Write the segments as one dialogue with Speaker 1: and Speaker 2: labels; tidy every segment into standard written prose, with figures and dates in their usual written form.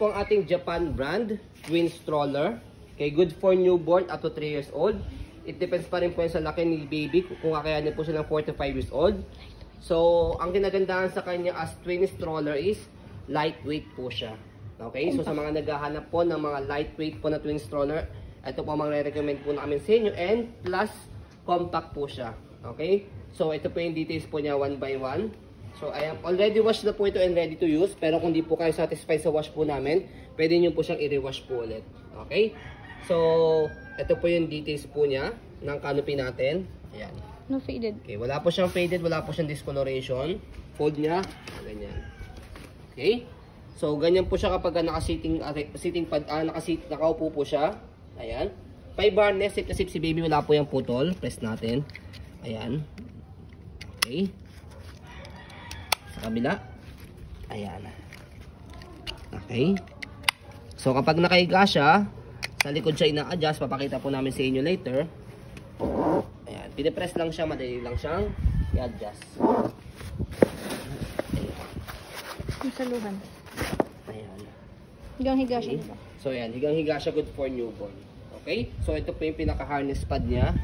Speaker 1: po ang ating Japan brand twin stroller. Okay, good for newborn up to 3 years old. It depends pa rin po sa laki ni baby kung kakayanin po siya ng 4 to 5 years old. So, ang ginagandahan sa kanya as twin stroller is lightweight po siya. Okay, so sa mga naghahanap po ng mga lightweight po na twin stroller, ito po ang recommend po namin sa inyo, and plus compact po siya. Okay, so ito po yung details po niya one by one. So I am already washed na po ito and ready to use, pero kung di po kayo satisfied sa wash po namin, pwede nyo po siyang i-rewash po ulit. Okay, so ito po yung details po niya ng canopy natin. Ayan.
Speaker 2: No faded.
Speaker 1: Okay, wala po siyang faded, wala po siyang discoloration. Fold niya, ganyan. Okay, so ganyan po siya kapag nakaupo po siya. Ayan. 5 harness, kasi si baby wala po yung putol. Press natin. Ayan. Okay. Sa kabila. Ayan. Okay. So kapag nakahiga siya, sa likod siya ina-adjust. Papakita po namin sa inyo later. Ayan. Pinipress lang siya. Madali lang siyang i-adjust.
Speaker 2: Yung saluhan.
Speaker 1: Ayan.
Speaker 2: Higang-higa siya.
Speaker 1: Okay. So ayan, higang-higa siya, good for newborn. Okay? So ito po yung pinaka-harness pad niya,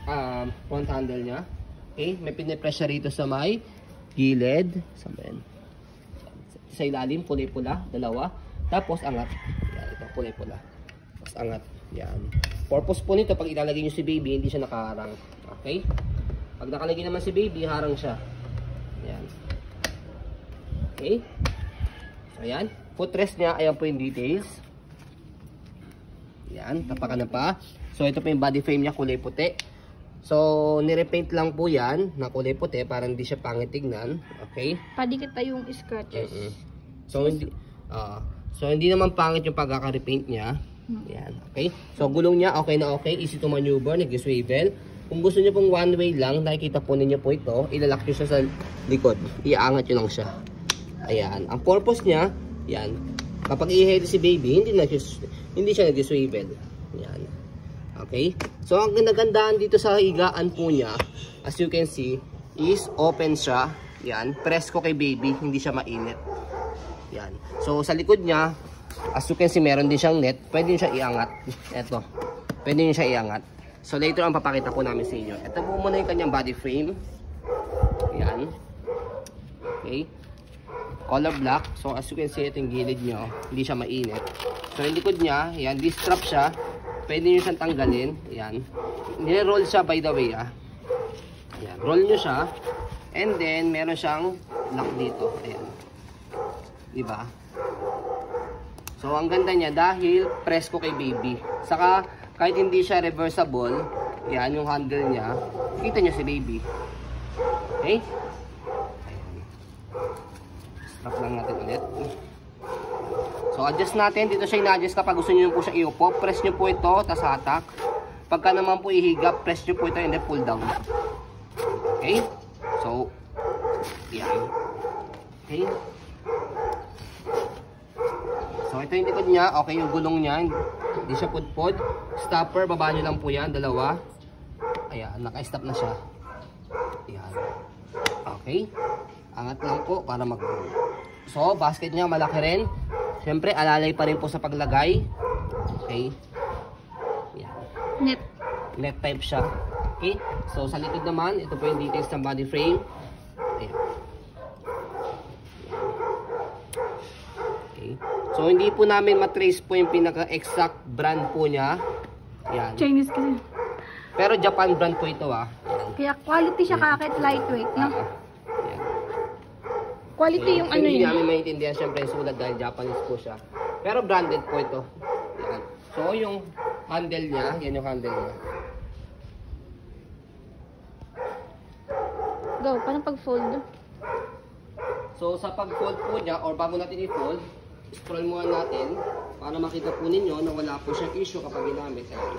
Speaker 1: front handle niya. Okay? May pinipress siya rito sa may gilid. Sa ilalim, kulay pula, dalawa. Tapos angat. Yan, ito, kulay pula. Tapos angat. Yan. Purpose po nito, pag ilalagay niyo si baby, hindi siya nakaharang. Okay? Pag nakalagay naman si baby, harang siya. Yan. Okay? So ayan. Footrest niya, ayan po yung details. Yan, tapakan na pa. So ito po yung body frame niya, kulay puti. So nirepaint lang po yan na kulay puti para hindi siya pangit tignan. Okay?
Speaker 2: Padikit pa yung scratches.
Speaker 1: So hindi naman pangit yung pagkaka-repaint niya. Yan, okay? So gulong niya okay na okay, easy to maneuver, nag-swivel. Kung gusto niyo pong one way lang, nakikita po ninyo po ito, ilalak niyo siya sa likod. Iaangat niyo lang siya. Ayan, ang purpose niya, yan. Kapag i-head si baby, hindi siya nag-swivel. Yan. Okay? So, ang ginagandahan dito sa higaan po niya, as you can see, is open siya. Yan. Press ko kay baby, hindi siya mainit. Yan. So, sa likod niya, as you can see, meron din siyang net. Pwede nyo siya iangat. Eto. Pwede nyo siya iangat. So, later ang papakita po namin sa inyo. Ito po muna yung kanyang body frame. Yan. Okay. Color black. So as you can see, ito yung gilid nyo. Hindi siya mainit. So yung likod niya, yan, distrap siya. Pwede nyo siyang tanggalin. Yan. Nire-roll siya by the way. Yan. Roll nyo siya. And then, meron siyang lock dito. Ayan. Diba? So ang ganda niya dahil press ko kay baby. Saka, kahit hindi siya reversible, yan, yung handle niya, kita nyo si baby. Okay? Strap lang natin ulit. So adjust natin. Dito siya ina-adjust kapag gusto niyo po siya iupo. Press nyo po ito, tas hatak. Pagka naman po ihiga, press nyo po ito and then pull down. Okay? So, yan. Okay? So ito yung likod niya. Okay, yung gulong niya. Hindi siya pudpod. Stopper, baba nyo lang po yan. Dalawa. Ayan, naka-stop na siya. Ayan. Okay? Angat lang po para mag-roll. So, basket niya malaki rin. Siyempre, alalay pa rin po sa paglagay. Okay. Yan.
Speaker 2: Net.
Speaker 1: Net type siya. Okay. So, sa likod naman, ito po yung details ng body frame. Ayan. Okay. So, hindi po namin matrace po yung pinaka-exact brand po niya. Yan.
Speaker 2: Chinese kasi.
Speaker 1: Pero Japan brand po ito Yan.
Speaker 2: Kaya quality siya kahit lightweight, no? Quality yung ano
Speaker 1: Hindi
Speaker 2: yun.
Speaker 1: namin maintindihan syempre yung sulat dahil Japanese po siya. Pero branded po ito. Yan. So yung handle niya, yan yung handle niya.
Speaker 2: Go, paano pag-fold?
Speaker 1: So sa pag-fold po niya, or bago natin i-fold, scroll muna natin para makita po ninyo na wala po siyang issue kapag ginamit. Ayan.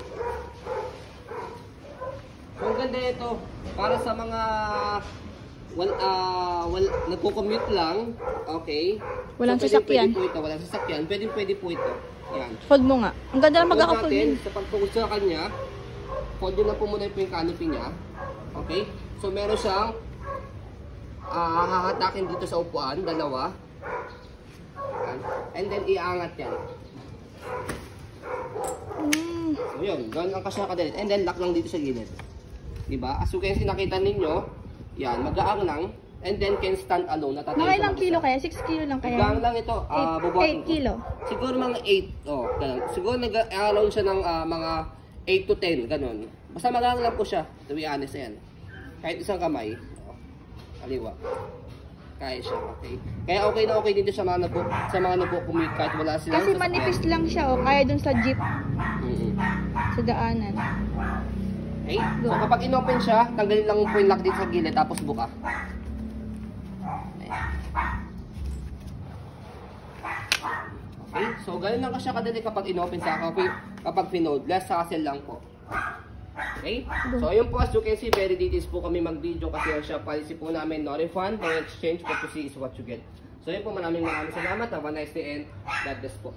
Speaker 1: So ang ganda ito, para sa mga nagko-commute lang, okay.
Speaker 2: Walang
Speaker 1: so,
Speaker 2: sasakyan.
Speaker 1: Pwede po ito, walang sasakyan. Pwede po ito. Yan.
Speaker 2: Fold mo nga. Ang ganda lang magkaka-fold
Speaker 1: natin,
Speaker 2: yun.
Speaker 1: sa pagtungkol sa kanya, fold nyo na po muna po yung canopy niya. Okay? So meron siyang hahatakin dito sa upuan, dalawa. Yan. And then iangat yan. So yun, ganun ang kasya kadali. And then lock lang dito sa gilid. Diba? As you can see, nakita ninyo, yan, mag-aang lang. And then can stand alone. Natatayo
Speaker 2: Mga
Speaker 1: siya
Speaker 2: ilang kilo
Speaker 1: mag-isa.
Speaker 2: kaya? 6 kilo lang kaya?
Speaker 1: Gang lang ito.
Speaker 2: 8 kilo.
Speaker 1: Siguro mga 8. Oh, ganun. Siguro nag-around siya ng mga 8 to 10. Ganun. Basta magang lang po siya. To be honest, yan. Kahit isang kamay. Oh, kaliwa. Kaya siya. Okay. Kaya okay na okay dito sa mga nagpo-commute kahit wala silang
Speaker 2: Kasi
Speaker 1: sasakyan.
Speaker 2: manipis lang siya, oh. Kaya dun sa jeep,
Speaker 1: Mm-mm.
Speaker 2: sa daanan.
Speaker 1: Okay? So kapag inopen siya, tanggalin lang po yung lock dito sa gilid tapos buka. Okay? So ganun lang siya kadali kapag inopen sa kapag pinode. Less hassle lang po. Okay? So ayun po, as you can see, very details po kami mag-video kasi ang siya policy po namin, no refund, no exchange, what you see is what you get. So yun po, maraming salamat. Have a nice day and God bless po.